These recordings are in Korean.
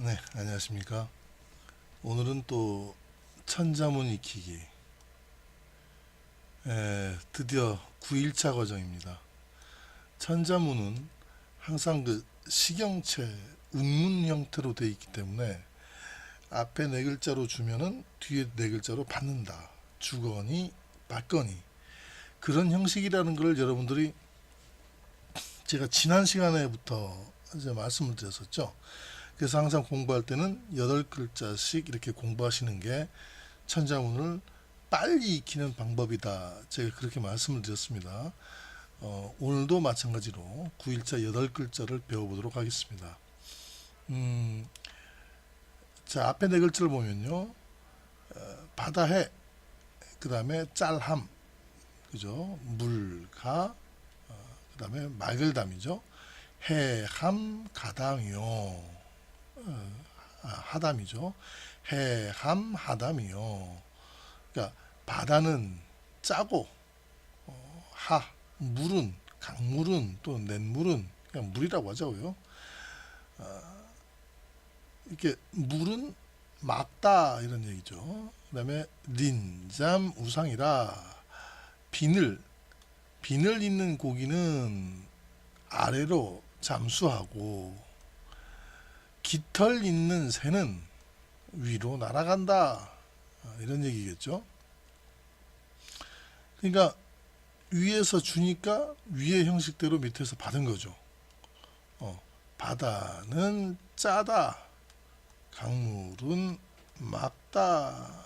네, 안녕하십니까. 오늘은 또 천자문 익히기 드디어 9일차 과정입니다. 천자문은 항상 그 시경체 운문 형태로 되어 있기 때문에 앞에 네 글자로 주면은 뒤에 네 글자로 받는다. 주거니 받거니 그런 형식이라는 걸 여러분들이 제가 지난 시간에부터 이제 말씀을 드렸었죠. 그래서 항상 공부할 때는 8글자씩 이렇게 공부하시는 게 천자문을 빨리 익히는 방법이다. 제가 그렇게 말씀을 드렸습니다. 오늘도 마찬가지로 9일차 8글자를 배워보도록 하겠습니다. 자, 앞에 네 글자를 보면요. 바다해, 그 다음에 짤함, 그죠? 물가, 그 다음에 말글담이죠. 해함, 가담이요. 하담이죠. 해함, 하담이요. 그러니까 바다는 짜고 물은 강물은 또 냇물은 그냥 물이라고 하자고요. 이렇게 물은 맑다 이런 얘기죠. 그다음에 린잠 우상이라 비늘 있는 고기는 아래로 잠수하고 깃털 있는 새는 위로 날아간다 이런 얘기겠죠. 그러니까 위에서 주니까 위의 형식대로 밑에서 받은 거죠. 바다는 짜다, 강물은 맑다.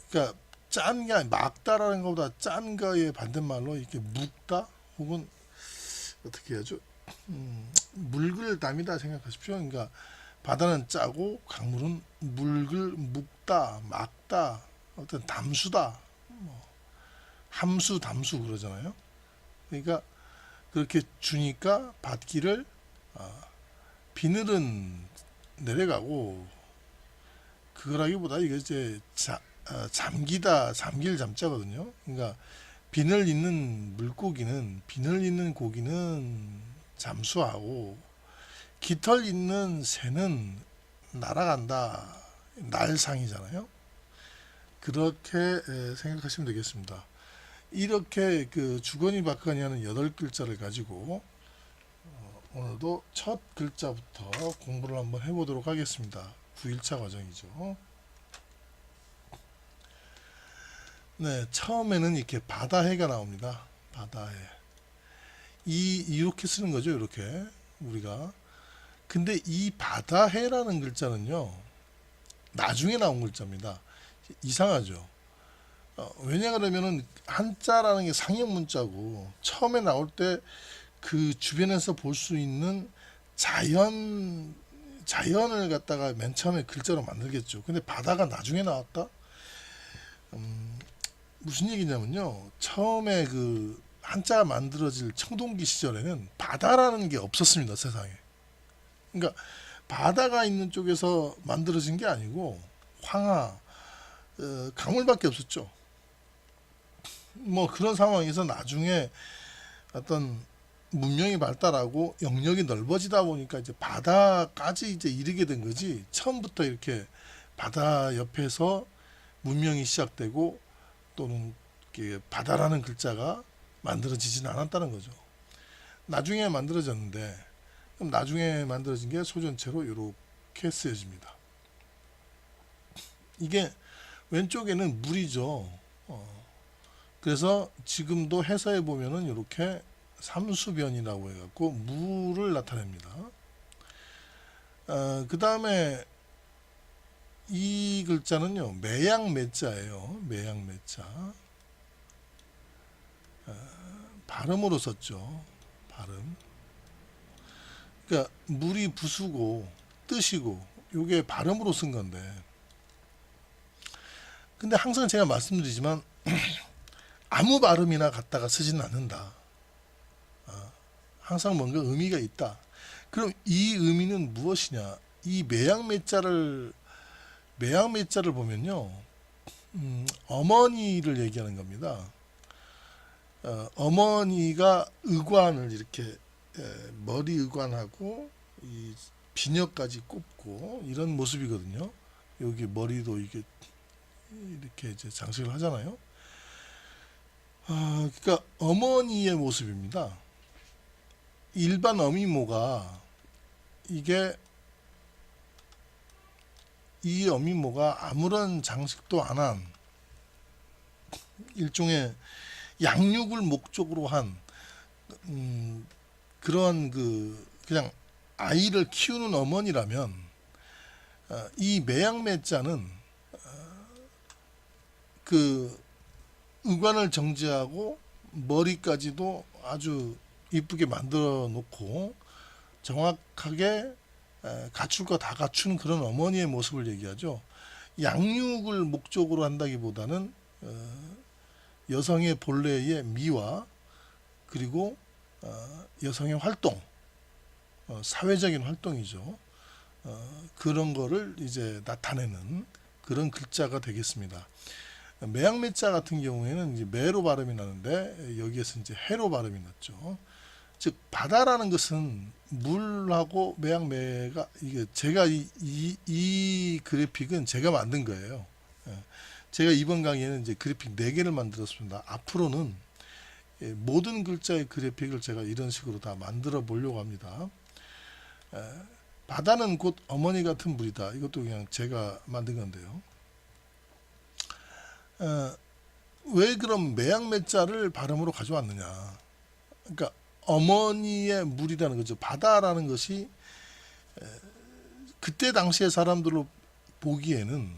그러니까 짠 게 아니 맑다라는 것보다 짠 거의 반대말로 이렇게 묵다 혹은 어떻게 해야죠? 묽을 담이다 생각하십시오. 그러니까 바다는 짜고 강물은 묵다, 맑다, 어떤 담수다, 함수, 담수 그러잖아요. 그러니까 그렇게 주니까 받기를 비늘은 내려가고 그거라기보다 이게 이제 잠기다, 잠길 잠자거든요. 그러니까 비늘 있는 물고기는 비늘 있는 고기는 잠수하고 깃털 있는 새는 날아간다. 날상이잖아요. 그렇게 생각하시면 되겠습니다. 이렇게 그 주거니 받거니 하는 8글자를 가지고 오늘도 첫 글자부터 공부를 한번 해보도록 하겠습니다. 9일차 과정이죠. 네, 처음에는 이렇게 바다해가 나옵니다. 바다해. 이렇게 쓰는 거죠, 이렇게 우리가. 근데 이 바다해라는 글자는요, 나중에 나온 글자입니다. 이상하죠. 왜냐 그러면은 한자라는 게 상형 문자고 처음에 나올 때 그 주변에서 볼 수 있는 자연을 갖다가 맨 처음에 글자로 만들겠죠. 근데 바다가 나중에 나왔다? 무슨 얘기냐면요. 처음에 그 한자가 만들어질 청동기 시절에는 바다라는 게 없었습니다, 세상에. 그러니까 바다가 있는 쪽에서 만들어진 게 아니고 황하, 강물밖에 없었죠. 뭐 그런 상황에서 나중에 어떤 문명이 발달하고 영역이 넓어지다 보니까 이제 바다까지 이제 이르게 된 거지. 처음부터 이렇게 바다 옆에서 문명이 시작되고 또는 바다라는 글자가 만들어지진 않았다는 거죠. 나중에 만들어졌는데 그럼 나중에 만들어진 게 소전체로 이렇게 쓰여집니다. 이게 왼쪽에는 물이죠. 그래서 지금도 해서해 보면은 이렇게 삼수변이라고 해갖고 물을 나타냅니다. 그 다음에 이 글자는요 매양매자예요. 매양매자. 발음으로 썼죠. 발음. 그러니까 물이 부수고 뜨시고 요게 발음으로 쓴 건데 근데 항상 제가 말씀드리지만 아무 발음이나 갖다가 쓰지는 않는다. 항상 뭔가 의미가 있다. 그럼 이 의미는 무엇이냐? 이 매양매자를 보면요, 어머니를 얘기하는 겁니다. 어머니가 의관을 이렇게 머리 의관하고 이 비녀까지 꼽고 이런 모습이거든요. 여기 머리도 이게 이렇게 이제 장식을 하잖아요. 그러니까 어머니의 모습입니다. 일반 어미모가 이게 이 어미모가 아무런 장식도 안 한 일종의 양육을 목적으로 한 그런 그냥 아이를 키우는 어머니라면 이 매양매자는 그 의관을 정지하고 머리까지도 아주 이쁘게 만들어 놓고 정확하게 갖출 거 다 갖춘 그런 어머니의 모습을 얘기하죠. 양육을 목적으로 한다기보다는 여성의 본래의 미와 그리고 여성의 활동, 사회적인 활동이죠. 그런 거를 이제 나타내는 그런 글자가 되겠습니다. 매양매자 같은 경우에는 이제 매로 발음이 나는데 여기에서 이제 해로 발음이 났죠. 즉 바다라는 것은 물하고 매양매가 이게 제가 이 그래픽은 제가 만든 거예요. 제가 이번 강의에는 이제 그래픽 4개를 만들었습니다. 앞으로는 모든 글자의 그래픽을 제가 이런 식으로 다 만들어 보려고 합니다. 바다는 곧 어머니 같은 물이다. 이것도 그냥 제가 만든 건데요. 왜 그럼 매양매자를 발음으로 가져왔느냐? 그러니까 어머니의 물이라는 거죠. 바다라는 것이 그때 당시의 사람들로 보기에는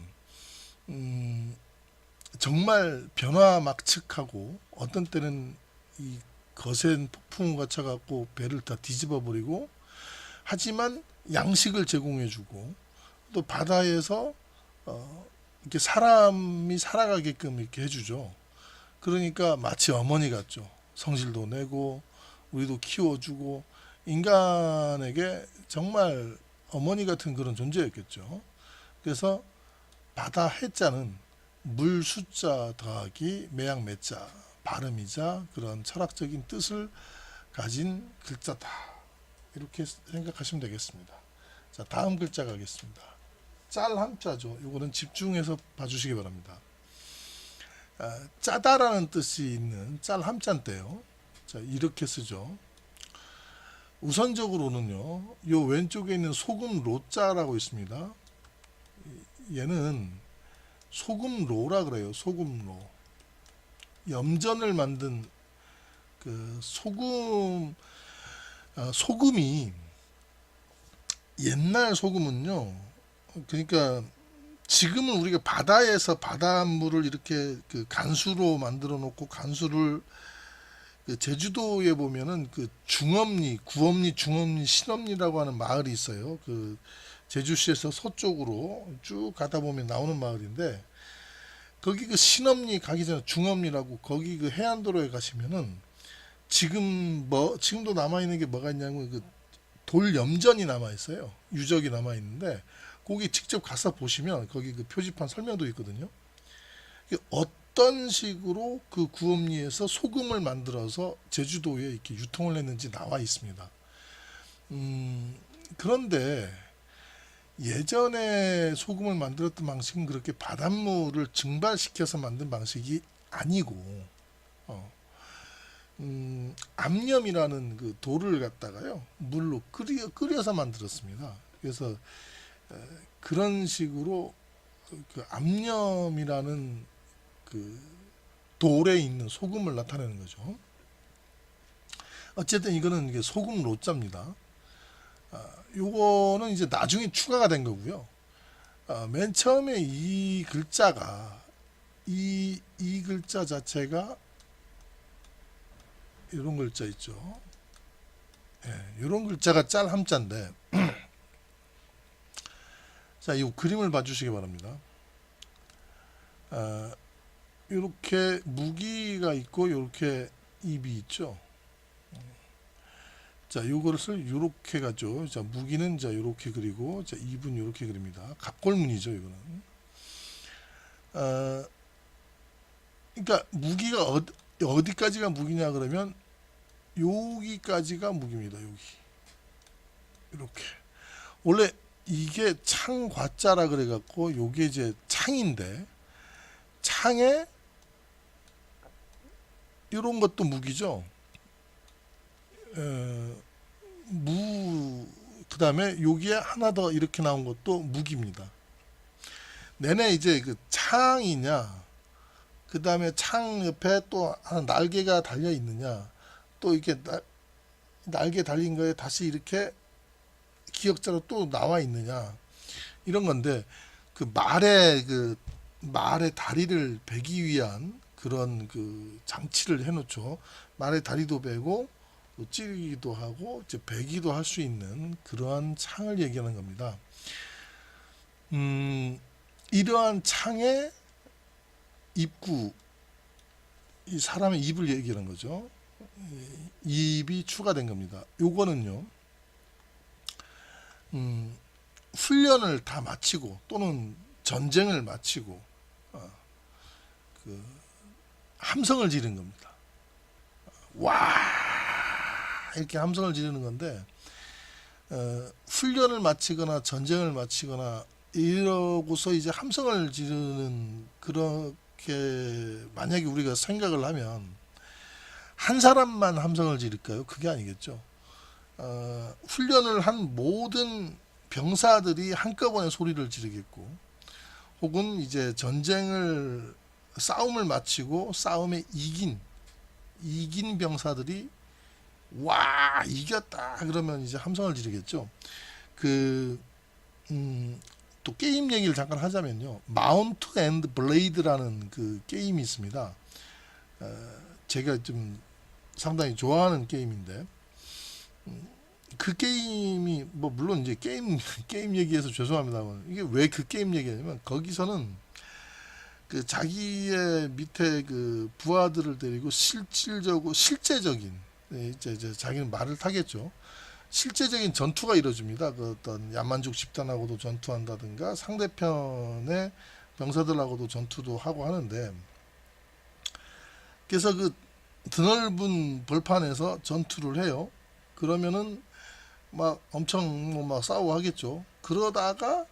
정말 변화막측하고 어떤 때는 이 거센 폭풍우가 쳐갖고 배를 다 뒤집어 버리고 하지만 양식을 제공해주고 또 바다에서 이렇게 사람이 살아가게끔 이렇게 해주죠. 그러니까 마치 어머니 같죠. 성질도 내고 우리도 키워주고 인간에게 정말 어머니 같은 그런 존재였겠죠. 그래서 바다 해자는 물 숫자 더하기 매양 매자 발음이자 그런 철학적인 뜻을 가진 글자다. 이렇게 생각하시면 되겠습니다. 자, 다음 글자 가겠습니다. 짤 함자죠. 이거는 집중해서 봐주시기 바랍니다. 짜다라는 뜻이 있는 짤 함자인데요. 자, 이렇게 쓰죠. 우선적으로는요, 요 왼쪽에 있는 소금 로자라고 있습니다. 얘는 소금로라 그래요. 소금로. 염전을 만든 그 소금이 옛날 소금은요. 그러니까 지금은 우리가 바다에서 바닷물을 이렇게 그 간수로 만들어 놓고 간수를 그 제주도에 보면은 그 중엄리, 구엄리, 중엄리, 신엄리라고 하는 마을이 있어요. 그 제주시에서 서쪽으로 쭉 가다 보면 나오는 마을인데 거기 그 신엄리 가기 전에 중엄리라고 거기 그 해안도로에 가시면은 지금도 남아 있는 게 뭐가 있냐면 그 돌 염전이 남아 있어요. 유적이 남아 있는데 거기 직접 가서 보시면 거기 그 표지판 설명도 있거든요. 어떤 식으로 그 구엄리에서 소금을 만들어서 제주도에 이렇게 유통을 했는지 나와 있습니다. 그런데 예전에 소금을 만들었던 방식은 그렇게 바닷물을 증발시켜서 만든 방식이 아니고 암염이라는 그 돌을 갖다가요 물로 끓여서 만들었습니다. 그래서 그런 식으로 그 암염이라는 그 돌에 있는 소금을 나타내는 거죠. 어쨌든 이거는 이게 소금 로자입니다. 요거는 이제 나중에 추가가 된 거고요. 맨 처음에 이 글자가 이 글자 자체가 이런 글자 있죠. 이런 글자가 짤 함자인데 자, 이 그림을 봐주시기 바랍니다. 이렇게 무기가 있고 이렇게 입이 있죠. 자, 요것을 요렇게 가죠. 자, 무기는 자 요렇게 그리고 자, 입은 요렇게 그립니다. 갑골문이죠, 이거는. 그러니까 무기가 어디까지가 무기냐 그러면 여기까지가 무기입니다. 여기 이렇게 원래 이게 창과자라 그래갖고 요게 이제 창인데 창에 이런 것도 무기죠. 그 다음에 여기에 하나 더 이렇게 나온 것도 무기입니다. 내내 이제 그 창이냐, 그 다음에 창 옆에 또 하나 날개가 달려 있느냐, 또 이렇게 날개 달린 거에 다시 이렇게 기역자로 또 나와 있느냐, 이런 건데, 말의 다리를 베기 위한 그런 그 장치를 해놓죠. 말의 다리도 베고, 또 찌르기도 하고, 이제 베기도 할 수 있는 그러한 창을 얘기하는 겁니다. 이러한 창의 입구, 이 사람의 입을 얘기하는 거죠. 입이 추가된 겁니다. 요거는요, 훈련을 다 마치고 또는 전쟁을 마치고 그 함성을 지르는 겁니다. 와 이렇게 함성을 지르는 건데 훈련을 마치거나 전쟁을 마치거나 이러고서 이제 함성을 지르는 그렇게 만약에 우리가 생각을 하면 한 사람만 함성을 지를까요? 그게 아니겠죠. 훈련을 한 모든 병사들이 한꺼번에 소리를 지르겠고 혹은 이제 싸움을 마치고 싸움에 이긴 병사들이 와 이겼다 그러면 이제 함성을 지르겠죠. 또 게임 얘기를 잠깐 하자면요, 마운트 앤드 블레이드라는 그 게임이 있습니다. 제가 좀 상당히 좋아하는 게임인데 그 게임이 뭐 물론 이제 게임 얘기해서 죄송합니다만 이게 왜 그 게임 얘기냐면 거기서는 그 자기의 밑에 그 부하들을 데리고 실제적인 이제 자기는 말을 타겠죠. 실제적인 전투가 이루어집니다. 그 어떤 야만족 집단하고도 전투한다든가 상대편의 병사들하고도 전투도 하고 하는데 그래서 그 드넓은 벌판에서 전투를 해요. 그러면은 막 엄청 막 싸우고 하겠죠. 그러다가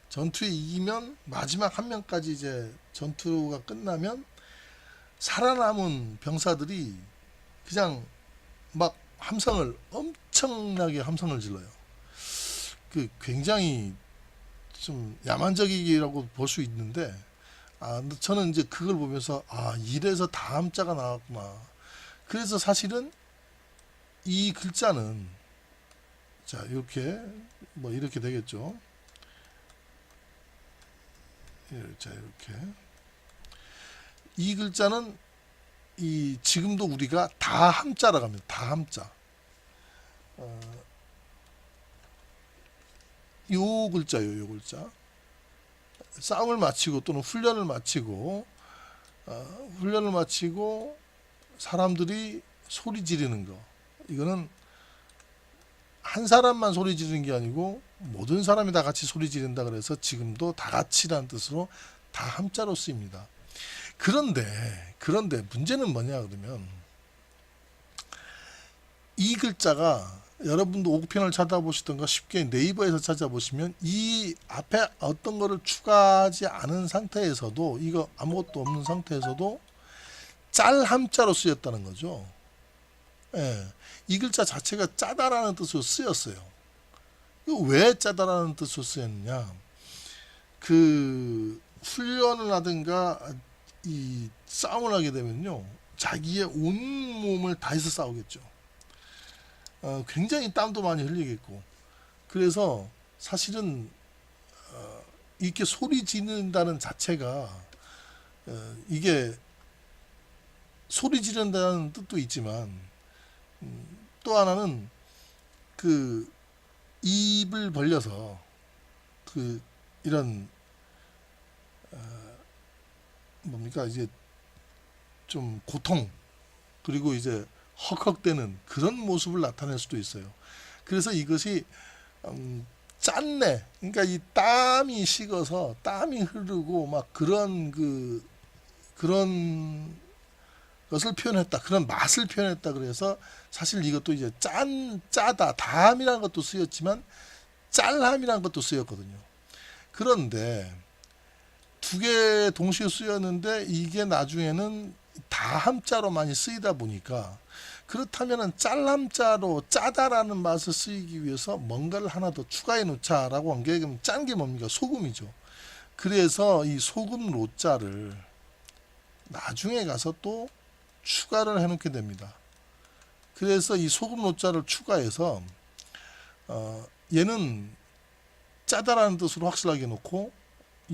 전투에 이기면 마지막 한 명까지 이제 전투가 끝나면 살아남은 병사들이 그냥 막 엄청나게 함성을 질러요. 그 굉장히 좀 야만적이라고 볼 수 있는데 저는 이제 그걸 보면서 이래서 다음자가 나왔구나. 그래서 사실은 이 글자는 자 이렇게 뭐 이렇게 되겠죠. 자 이렇게 이 글자는 지금도 우리가 다함자라고 합니다. 다함자. 요 글자요, 요 글자. 싸움을 마치고 또는 훈련을 마치고 사람들이 소리 지르는 거. 이거는 한 사람만 소리 지르는 게 아니고 모든 사람이 다 같이 소리 지른다 그래서 지금도 다 같이라는 뜻으로 다 함자로 쓰입니다. 그런데 문제는 뭐냐 그러면 이 글자가 여러분도 오편을 찾아보시던가 쉽게 네이버에서 찾아보시면 이 앞에 어떤 거를 추가하지 않은 상태에서도 이거 아무것도 없는 상태에서도 짤 함자로 쓰였다는 거죠. 예, 이 글자 자체가 짜다라는 뜻으로 쓰였어요. 이거 왜 짜다라는 뜻으로 쓰였느냐? 그 훈련을 하든가 이 싸움을 하게 되면요, 자기의 온 몸을 다해서 싸우겠죠. 굉장히 땀도 많이 흘리겠고, 그래서 사실은 이렇게 소리 지른다는 자체가 이게 소리 지른다는 뜻도 있지만 또 하나는 그 입을 벌려서 그 이런 뭡니까 이제 좀 고통 그리고 이제 헉헉대는 그런 모습을 나타낼 수도 있어요. 그래서 이것이 짠내, 그러니까 이 땀이 식어서 땀이 흐르고 막 그런 것을 표현했다. 그런 맛을 표현했다. 그래서 사실 이것도 이제 짜다, 다함이라는 것도 쓰였지만 짤함이라는 것도 쓰였거든요. 그런데 두 개 동시에 쓰였는데 이게 나중에는 다함자로 많이 쓰이다 보니까, 그렇다면은 짤함자로 짜다라는 맛을 쓰이기 위해서 뭔가를 하나 더 추가해 놓자라고 한 게, 그럼 짠 게 뭡니까? 소금이죠. 그래서 이 소금 로자를 나중에 가서 또 추가를 해 놓게 됩니다. 그래서 이 소금 로자를 추가해서 얘는 짜다라는 뜻으로 확실하게 놓고,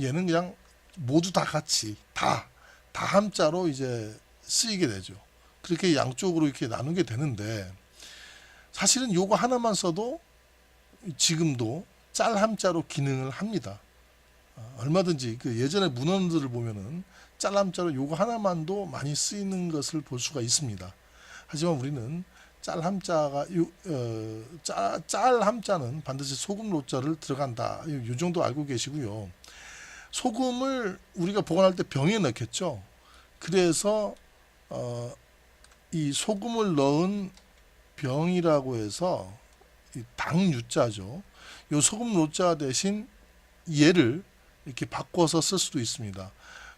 얘는 그냥 모두 다 같이 다함자로 이제 쓰이게 되죠. 그렇게 양쪽으로 이렇게 나누게 되는데, 사실은 요거 하나만 써도 지금도 짤함자로 기능을 합니다. 얼마든지 그 예전에 문헌들을 보면은 짤함자로 요거 하나만도 많이 쓰이는 것을 볼 수가 있습니다. 하지만 우리는 짤함자가 짤함자는 반드시 소금 로자를 들어간다. 요 정도 알고 계시고요. 소금을 우리가 보관할 때 병에 넣겠죠. 그래서 이 소금을 넣은 병이라고 해서 이 당유자죠. 요 소금 로자 대신 얘를 이렇게 바꿔서 쓸 수도 있습니다.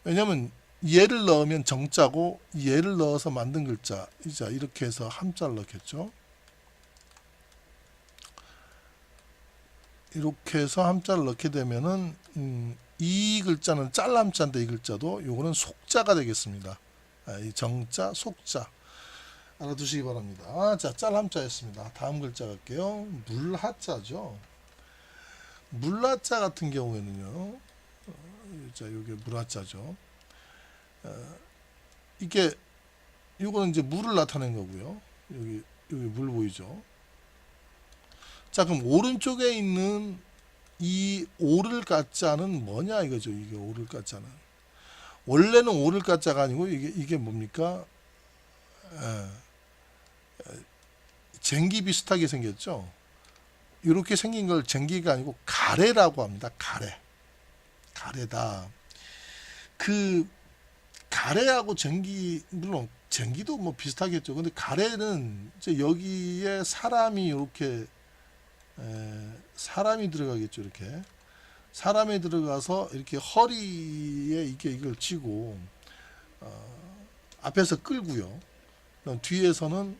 왜냐하면 얘를 넣으면 정자고 얘를 넣어서 만든 글자 이자 이렇게 해서 함자를 넣겠죠. 이렇게 해서 함자를 넣게 되면은 이 글자는 짤함자인데 이 글자도 요거는 속자가 되겠습니다. 이 정자, 속자 알아두시기 바랍니다. 자, 짤함자였습니다. 다음 글자 갈게요. 물하자죠. 물하자 같은 경우에는요. 자, 요게 물하자죠. 이게 요거는 이제 물을 나타낸 거고요. 여기 물 보이죠? 자, 그럼 오른쪽에 있는 이 오를 가짜는 뭐냐 이거죠. 이게 오를 가짜는 원래는 오를 가짜가 아니고 이게 뭡니까? 쟁기 비슷하게 생겼죠. 이렇게 생긴 걸 쟁기가 아니고 가래라고 합니다. 가래다. 그 가래하고 쟁기, 물론 쟁기도 뭐 비슷하겠죠. 근데 가래는 이제 여기에 사람이 이렇게 사람이 들어가겠죠. 이렇게 사람이 들어가서 이렇게 허리에 이걸 쥐고 앞에서 끌고요. 뒤에서는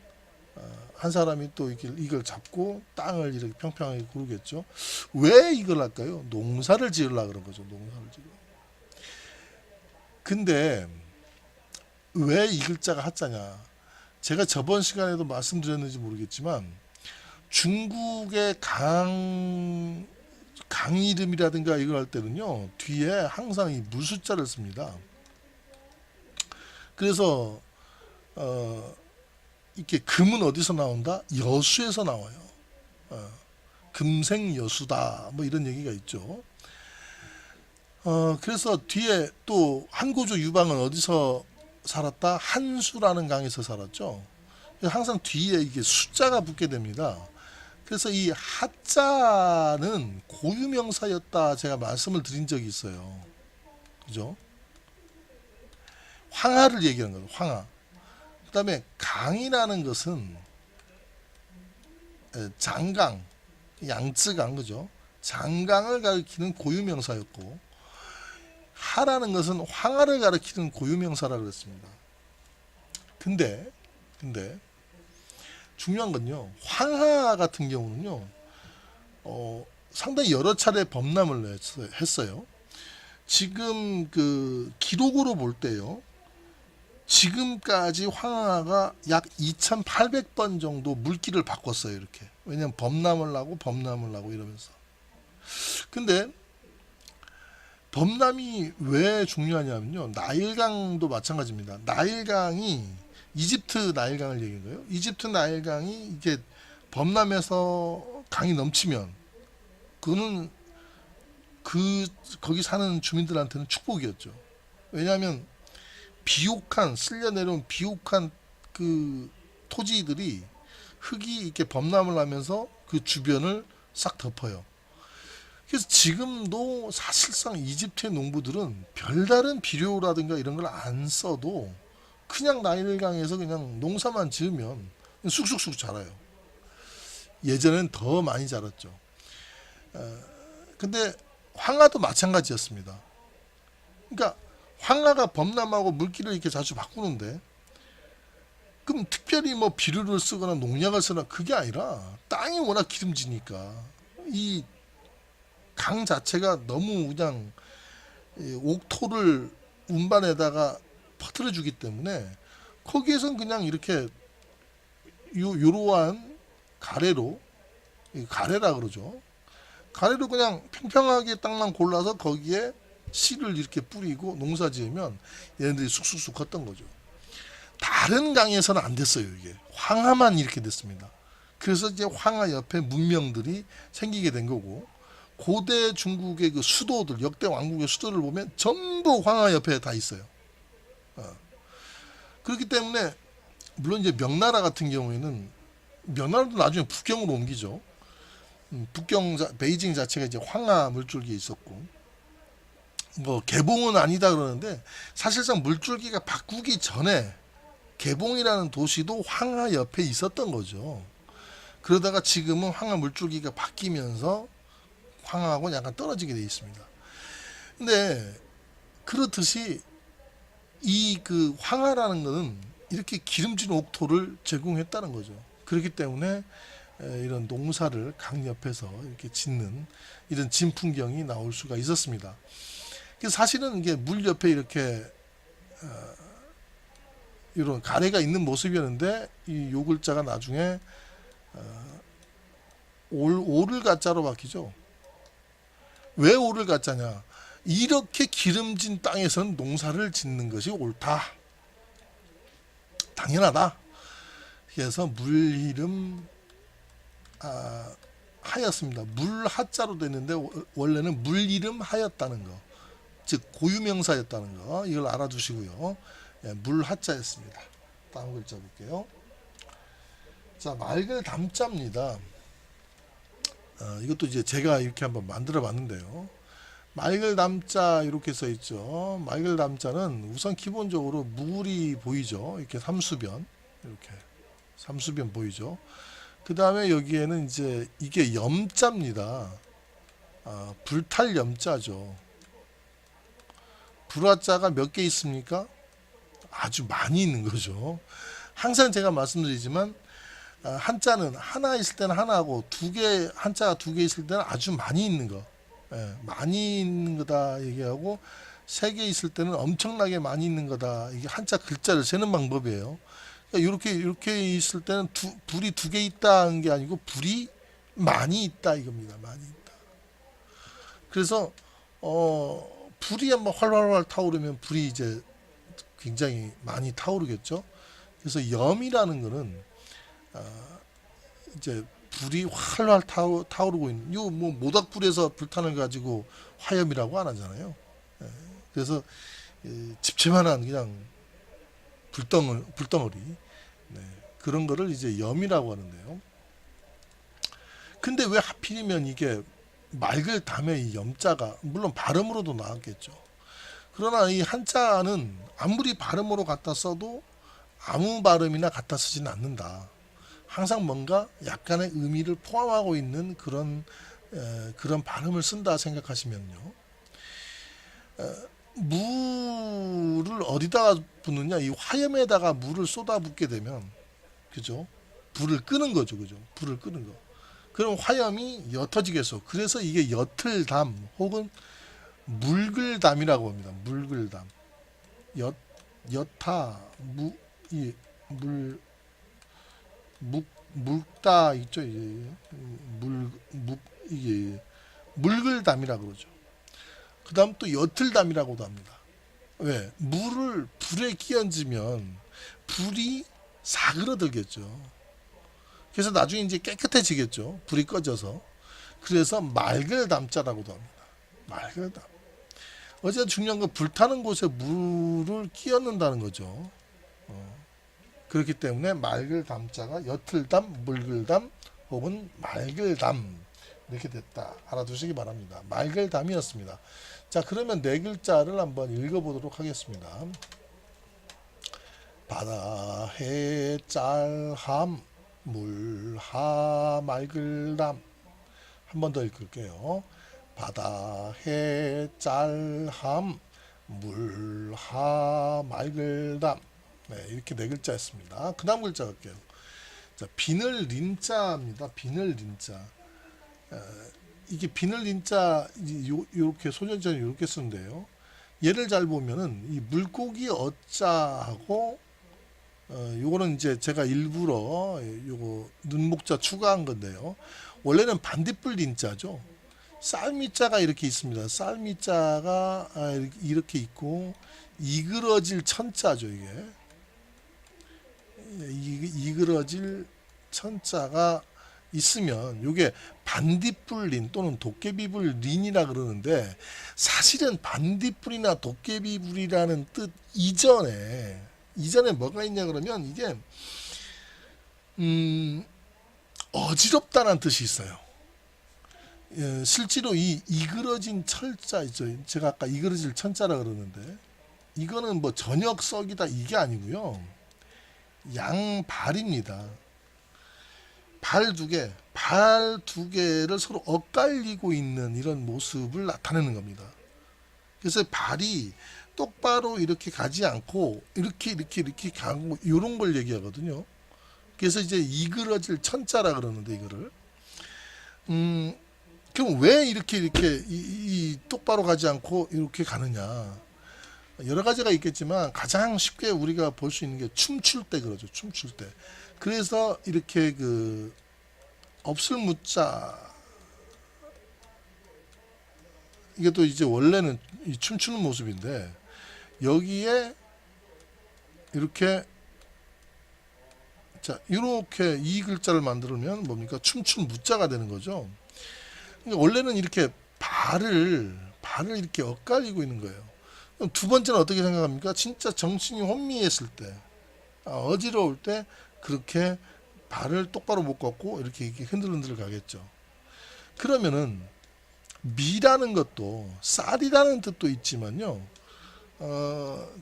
한 사람이 또 이걸 잡고 땅을 이렇게 평평하게 구르겠죠. 왜 이걸 할까요? 농사를 지으려고 그런 거죠. 농사를 지으려. 근데 왜 이 글자가 하자냐? 제가 저번 시간에도 말씀드렸는지 모르겠지만 중국의 강 이름이라든가 이걸 할 때는요, 뒤에 항상 이 무숫자를 씁니다. 그래서 이렇게 금은 어디서 나온다? 여수에서 나와요. 금생여수다 뭐 이런 얘기가 있죠. 그래서 뒤에 또 한고조 유방은 어디서 살았다? 한수라는 강에서 살았죠. 항상 뒤에 이게 숫자가 붙게 됩니다. 그래서 이 하자는 고유명사였다 제가 말씀을 드린 적이 있어요. 그죠? 황하를 얘기하는 거예요. 황하. 그 다음에 강이라는 것은 장강, 양쯔강, 그죠? 장강을 가리키는 고유명사였고, 하라는 것은 황하를 가리키는 고유명사라 그랬습니다. 근데 중요한 건요, 황하 같은 경우는요, 상당히 여러 차례 범람을 했어요. 지금 그 기록으로 볼 때요, 지금까지 황하가 약 2,800번 정도 물기를 바꿨어요. 이렇게. 왜냐면 범람을 하고 이러면서. 근데 범람이 왜 중요하냐면요, 나일강도 마찬가지입니다. 나일강이 이집트 나일강을 얘기한 거예요. 이집트 나일강이 이게 범람해서 강이 넘치면 그거는 거기 사는 주민들한테는 축복이었죠. 왜냐하면 쓸려 내려온 비옥한 그 토지들이 흙이 이렇게 범람을 하면서 그 주변을 싹 덮어요. 그래서 지금도 사실상 이집트의 농부들은 별다른 비료라든가 이런 걸 안 써도 그냥 나일강에서 그냥 농사만 지으면 쑥쑥쑥 자라요. 예전엔 더 많이 자랐죠. 근데 황하도 마찬가지였습니다. 그러니까 황하가 범람하고 물기를 이렇게 자주 바꾸는데, 그럼 특별히 뭐 비료를 쓰거나 농약을 쓰거나 그게 아니라 땅이 워낙 기름지니까 이 강 자체가 너무 그냥 옥토를 운반에다가 퍼뜨려 주기 때문에 거기에선 그냥 이렇게 요러한 가래로, 가래라 그러죠. 가래로 그냥 평평하게 땅만 골라서 거기에 씨를 이렇게 뿌리고 농사 지으면 얘네들이 쑥쑥쑥 컸던 거죠. 다른 강에서는 안 됐어요. 이게 황하만 이렇게 됐습니다. 그래서 이제 황하 옆에 문명들이 생기게 된 거고, 고대 중국의 그 수도들, 역대 왕국의 수도를 보면 전부 황하 옆에 다 있어요. 그렇기 때문에 물론 이제 명나라 같은 경우에는, 명나라도 나중에 북경으로 옮기죠. 북경 베이징 자체가 이제 황하 물줄기에 있었고, 뭐 개봉은 아니다 그러는데 사실상 물줄기가 바꾸기 전에 개봉이라는 도시도 황하 옆에 있었던 거죠. 그러다가 지금은 황하 물줄기가 바뀌면서 황하하고 약간 떨어지게 되어 있습니다. 근데 그렇듯이 이 그 황하라는 것은 이렇게 기름진 옥토를 제공했다는 거죠. 그렇기 때문에 이런 농사를 강 옆에서 이렇게 짓는 이런 진풍경이 나올 수가 있었습니다. 사실은 이게 물 옆에 이렇게 이런 가래가 있는 모습이었는데, 이 요 글자가 나중에 오를 가짜로 바뀌죠. 왜 오를 가짜냐? 이렇게 기름진 땅에서는 농사를 짓는 것이 옳다, 당연하다. 그래서 물이름 하였습니다. 물하자로 됐는데 원래는 물이름 하였다는 거, 즉 고유명사였다는 거, 이걸 알아두시고요. 예, 물하자였습니다. 다음 글자 볼게요. 자, 맑을 담자입니다. 이것도 이제 제가 이렇게 한번 만들어 봤는데요. 맑을 담자 이렇게 써 있죠. 맑을 담자는 우선 기본적으로 물이 보이죠. 이렇게 삼수변, 이렇게 삼수변 보이죠. 그 다음에 여기에는 이제 이게 염자입니다. 불탈 염자죠. 불화자가 몇 개 있습니까? 아주 많이 있는 거죠. 항상 제가 말씀드리지만 한자는 하나 있을 때는 하나하고 두 개, 한자가 두 개 있을 때는 아주 많이 있는 거, 많이 있는 거다 얘기하고, 세 개 있을 때는 엄청나게 많이 있는 거다. 이게 한자 글자를 세는 방법이에요. 그러니까 이렇게 있을 때는 불이 두 개 있다는 게 아니고 불이 많이 있다 이겁니다. 많이 있다. 그래서 불이 한번 활활활 타오르면 불이 이제 굉장히 많이 타오르겠죠. 그래서 염이라는 거는 이제 불이 활활 타오르고 있는, 요 뭐 모닥불에서 불탄을 가지고 화염이라고 안 하잖아요. 그래서 집채만한 그냥 불덩어리, 그런 거를 이제 염이라고 하는데요. 근데 왜 하필이면 이게 맑을 담에 이 염자가, 물론 발음으로도 나왔겠죠. 그러나 이 한자는 아무리 발음으로 갖다 써도 아무 발음이나 갖다 쓰지는 않는다. 항상 뭔가 약간의 의미를 포함하고 있는 그런 발음을 쓴다 생각하시면요. 물을 어디다가 붓느냐? 이 화염에다가 물을 쏟아붓게 되면, 그죠? 불을 끄는 거죠, 그죠? 불을 끄는 거. 그럼 화염이 옅어지겠어. 그래서 이게 옅을담 혹은 묽을담이라고 합니다. 묽을담. 옅다, 묵다 있죠. 이게 묽을담이라고 그러죠. 그 다음 또 옅을담이라고도 합니다. 왜? 물을 불에 끼얹으면 불이 사그러들겠죠. 그래서 나중에 이제 깨끗해지겠죠. 불이 꺼져서. 그래서 맑을 담자라고도 합니다. 맑을 담. 어쨌든 중요한 건 불타는 곳에 물을 끼얹는다는 거죠. 그렇기 때문에 맑을 담자가 옅을담, 묽을담 혹은 맑을담 이렇게 됐다. 알아두시기 바랍니다. 맑을담이었습니다. 자, 그러면 네 글자를 한번 읽어보도록 하겠습니다. 바다 해 짤함 물하 맑을담. 한 번 더 읽을게요. 바다 해 짤함 물하 맑을담. 네, 이렇게 네 글자였습니다. 그 다음 글자 갈게요. 자, 비늘 린자입니다. 비늘 린자. 이게 비늘 린자 요렇게 소년자는 요렇게 쓰는데요. 얘를 잘 보면은 이 물고기 어자하고 요거는 이제 제가 일부러 요거 눈목자 추가한 건데요. 원래는 반딧불 린자죠. 쌀미자가 이렇게 있습니다. 쌀미자가 이렇게 있고 이그러질 천자죠. 이게 이그러질 천자가 있으면 요게 반딧불린 또는 도깨비불 린이라 그러는데, 사실은 반딧불이나 도깨비불이라는 뜻 이전에 뭐가 있냐 그러면 이게 어지럽다는 뜻이 있어요. 실제로 이 이그러진 철자 있죠. 제가 아까 이그러질 천자라 그러는데 이거는 뭐 저녁 썩이다 이게 아니고요. 양발입니다. 발 두 개를 서로 엇갈리고 있는 이런 모습을 나타내는 겁니다. 그래서 발이 똑바로 이렇게 가지 않고 이렇게 가고 이런 걸 얘기하거든요. 그래서 이제 이그러질 천자라 그러는데 이거를 그럼 왜 이렇게 이 똑바로 가지 않고 이렇게 가느냐? 여러 가지가 있겠지만 가장 쉽게 우리가 볼 수 있는 게 춤출 때 그러죠. 춤출 때. 그래서 이렇게 그 없을 무자, 이게 또 이제 원래는 이 춤추는 모습인데 여기에 이렇게 자 이렇게 이 글자를 만들면 뭡니까? 춤춘 무자가 되는 거죠. 그러니까 원래는 이렇게 발을 이렇게 엇갈리고 있는 거예요. 그럼 두 번째는 어떻게 생각합니까? 진짜 정신이 혼미했을 때, 어지러울 때 그렇게 발을 똑바로 못 걷고 이렇게 흔들흔들 가겠죠. 그러면은 미라는 것도 쌀이라는 뜻도 있지만요.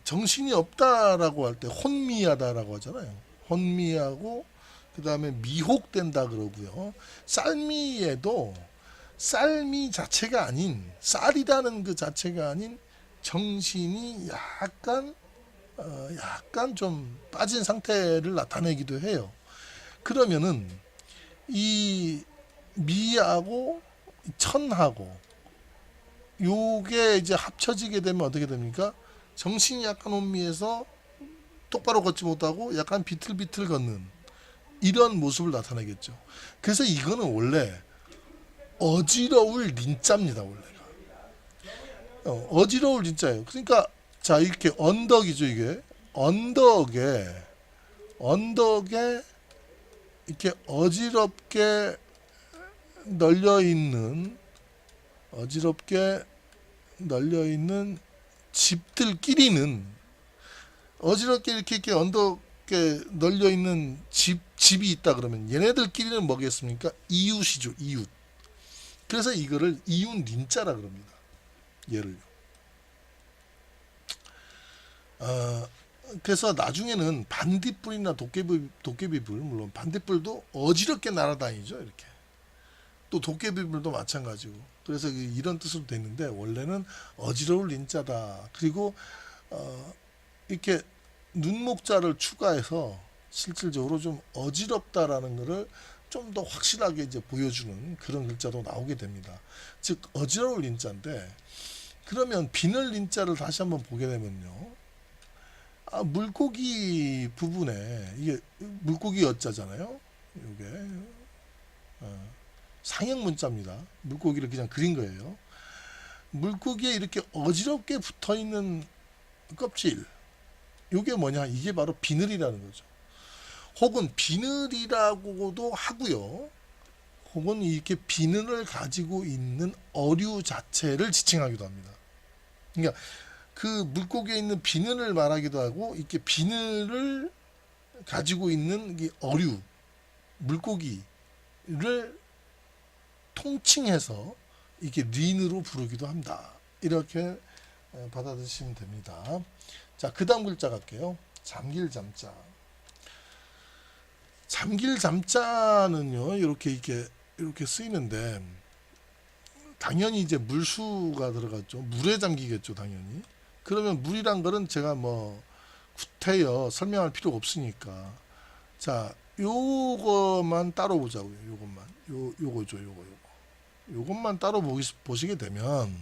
정신이 없다라고 할 때 혼미하다라고 하잖아요. 혼미하고 그 다음에 미혹된다 그러고요. 쌀미에도 쌀미 자체가 아닌, 쌀이라는 그 자체가 아닌 정신이 약간 좀 빠진 상태를 나타내기도 해요. 그러면은 이 미하고 천하고 요게 이제 합쳐지게 되면 어떻게 됩니까? 정신이 약간 혼미해서 똑바로 걷지 못하고 약간 비틀비틀 걷는 이런 모습을 나타내겠죠. 그래서 이거는 원래 어지러울 린자입니다. 원래가 어지러울 린자예요. 그러니까 자 이렇게 언덕이죠. 이게 언덕에 이렇게 어지럽게 널려 있는 집들끼리는 어지럽게 이렇게 언덕에 널려 있는 집이 있다 그러면 얘네들끼리는 뭐겠습니까? 이웃이죠. 이웃. 그래서 이거를 이웃 린자라 그럽니다. 얘를. 그래서 나중에는 반딧불이나 도깨비불, 물론 반딧불도 어지럽게 날아다니죠. 이렇게. 또 도깨비불도 마찬가지고. 그래서 이런 뜻으로 됐는데 원래는 어지러울 린자다. 그리고 이렇게 눈목자를 추가해서 실질적으로 좀 어지럽다라는 것을 좀 더 확실하게 이제 보여주는 그런 글자도 나오게 됩니다. 즉 어지러울 린자인데, 그러면 비늘 린자를 다시 한번 보게 되면요. 물고기 부분에 이게 물고기 여자잖아요. 이게 상형 문자입니다. 물고기를 그냥 그린 거예요. 물고기에 이렇게 어지럽게 붙어 있는 껍질, 이게 뭐냐? 이게 바로 비늘이라는 거죠. 혹은 비늘이라고도 하고요. 혹은 이렇게 비늘을 가지고 있는 어류 자체를 지칭하기도 합니다. 그러니까 그 물고기에 있는 비늘을 말하기도 하고, 이렇게 비늘을 가지고 있는 이 어류, 물고기를 통칭해서 이렇게 린으로 부르기도 합니다. 이렇게 받아들이시면 됩니다. 자, 그 다음 글자 갈게요. 잠길 잠자. 잠길 잠자는요, 이렇게 쓰이는데, 당연히 이제 물수가 들어갔죠. 물에 잠기겠죠, 당연히. 그러면 물이란 거는 제가 뭐 구태여 설명할 필요가 없으니까. 자, 요것만 따로 보자고요. 요거죠, 요거. 요것만 따로 보시게 되면,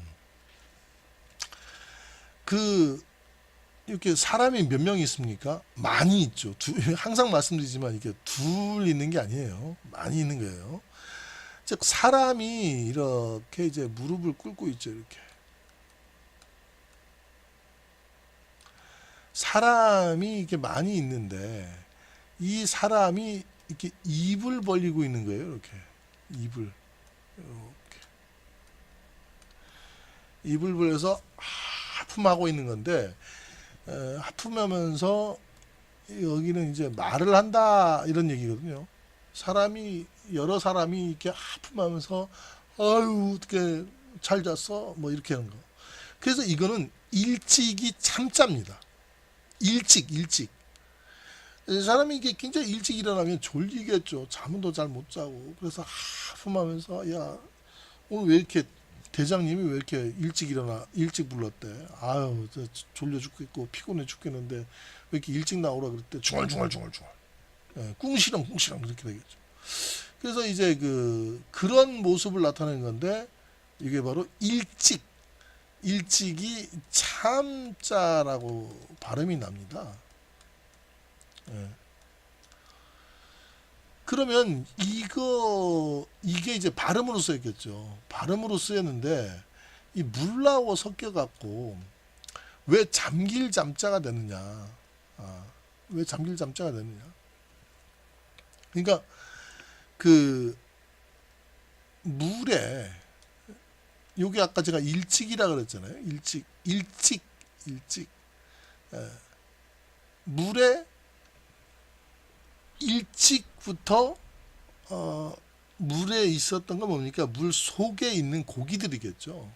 이렇게 사람이 몇 명 있습니까? 많이 있죠. 항상 말씀드리지만 이게 둘 있는 게 아니에요. 많이 있는 거예요. 즉, 사람이 이렇게 이제 무릎을 꿇고 있죠, 이렇게. 사람이 이렇게 많이 있는데, 이 사람이 이렇게 입을 벌리고 있는 거예요, 이렇게. 이렇게. 입을 벌려서 하품하고 있는 건데, 하품하면서 여기는 이제 말을 한다 이런 얘기거든요. 여러 사람이 이렇게 하품하면서 아유 어떻게 잘 잤어 뭐 이렇게 하는 거. 그래서 이거는 일찍이 참자입니다. 일찍. 사람이 이게 굉장히 일찍 일어나면 졸리겠죠. 잠은 더 잘 못 자고. 그래서 하품하면서 야 오늘 왜 이렇게 대장님이 왜 이렇게 일찍 불렀대. 아유 졸려 죽겠고 피곤해 죽겠는데 왜 이렇게 일찍 나오라 그랬대. 중얼. 예, 꿍시렁 이렇게 되겠죠. 그래서 이제 그런 모습을 나타내는 건데, 이게 바로 일찍이 참자라고 발음이 납니다. 예. 그러면 이게 이제 발음으로 쓰였겠죠. 발음으로 쓰였는데 이 물나와 섞여 갖고 왜 잠길 잠자가 되느냐? 왜 잠길 잠자가 되느냐? 그러니까 물에 요게 아까 제가 일찍이라 그랬잖아요. 일찍. 예. 물에 일찍부터 물에 있었던 건 뭡니까? 물 속에 있는 고기들이겠죠.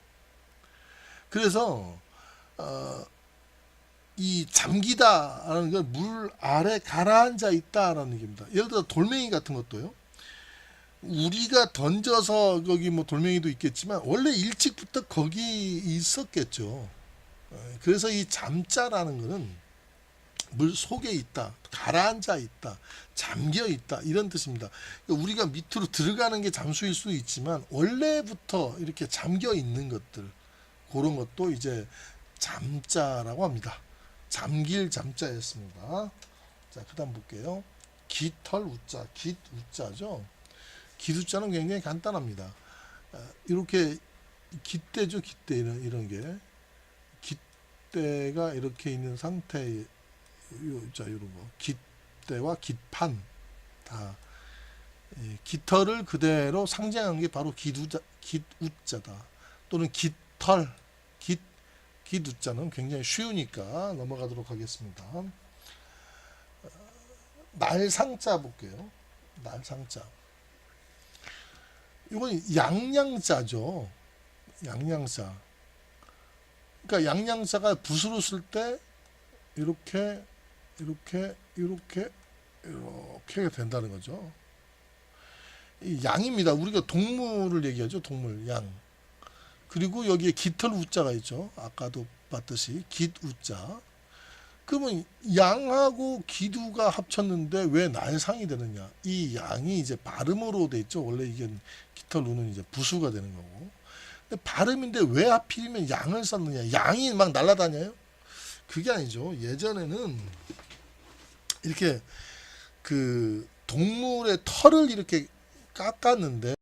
그래서 이 잠기다라는 건 물 아래 가라앉아 있다라는 얘기입니다. 예를 들어 돌멩이 같은 것도요. 우리가 던져서 거기 뭐 돌멩이도 있겠지만 원래 일찍부터 거기 있었겠죠. 그래서 이 잠자라는 거는 물 속에 있다, 가라앉아 있다, 잠겨 있다 이런 뜻입니다. 우리가 밑으로 들어가는 게 잠수일 수도 있지만 원래부터 이렇게 잠겨 있는 것들 그런 것도 이제 잠자라고 합니다. 잠길 잠자였습니다. 자, 그다음 볼게요. 깃털 우자, 깃 우자죠. 깃 우자는 굉장히 간단합니다. 이렇게 깃대죠, 깃대 이런 게 깃대가 이렇게 있는 상태에 자, 이런 거 깃대와 깃판 다 깃털을 그대로 상징한 게 바로 깃우자다 또는 깃털 깃우자는 굉장히 쉬우니까 넘어가도록 하겠습니다. 날상자 볼게요. 날상자 이건 양양자죠. 양양자. 그러니까 양양자가 붓으로 쓸 때 이렇게 된다는 거죠. 이 양입니다. 우리가 동물을 얘기하죠. 동물, 양. 그리고 여기에 깃털 우자가 있죠. 아까도 봤듯이 깃우자. 그러면 양하고 기두가 합쳤는데 왜 날상이 되느냐? 이 양이 이제 발음으로 돼 있죠. 원래 이게 깃털 우는 이제 부수가 되는 거고. 근데 발음인데 왜 하필이면 양을 썼느냐? 양이 막 날아다녀요? 그게 아니죠. 예전에는 이렇게 동물의 털을 이렇게 깎았는데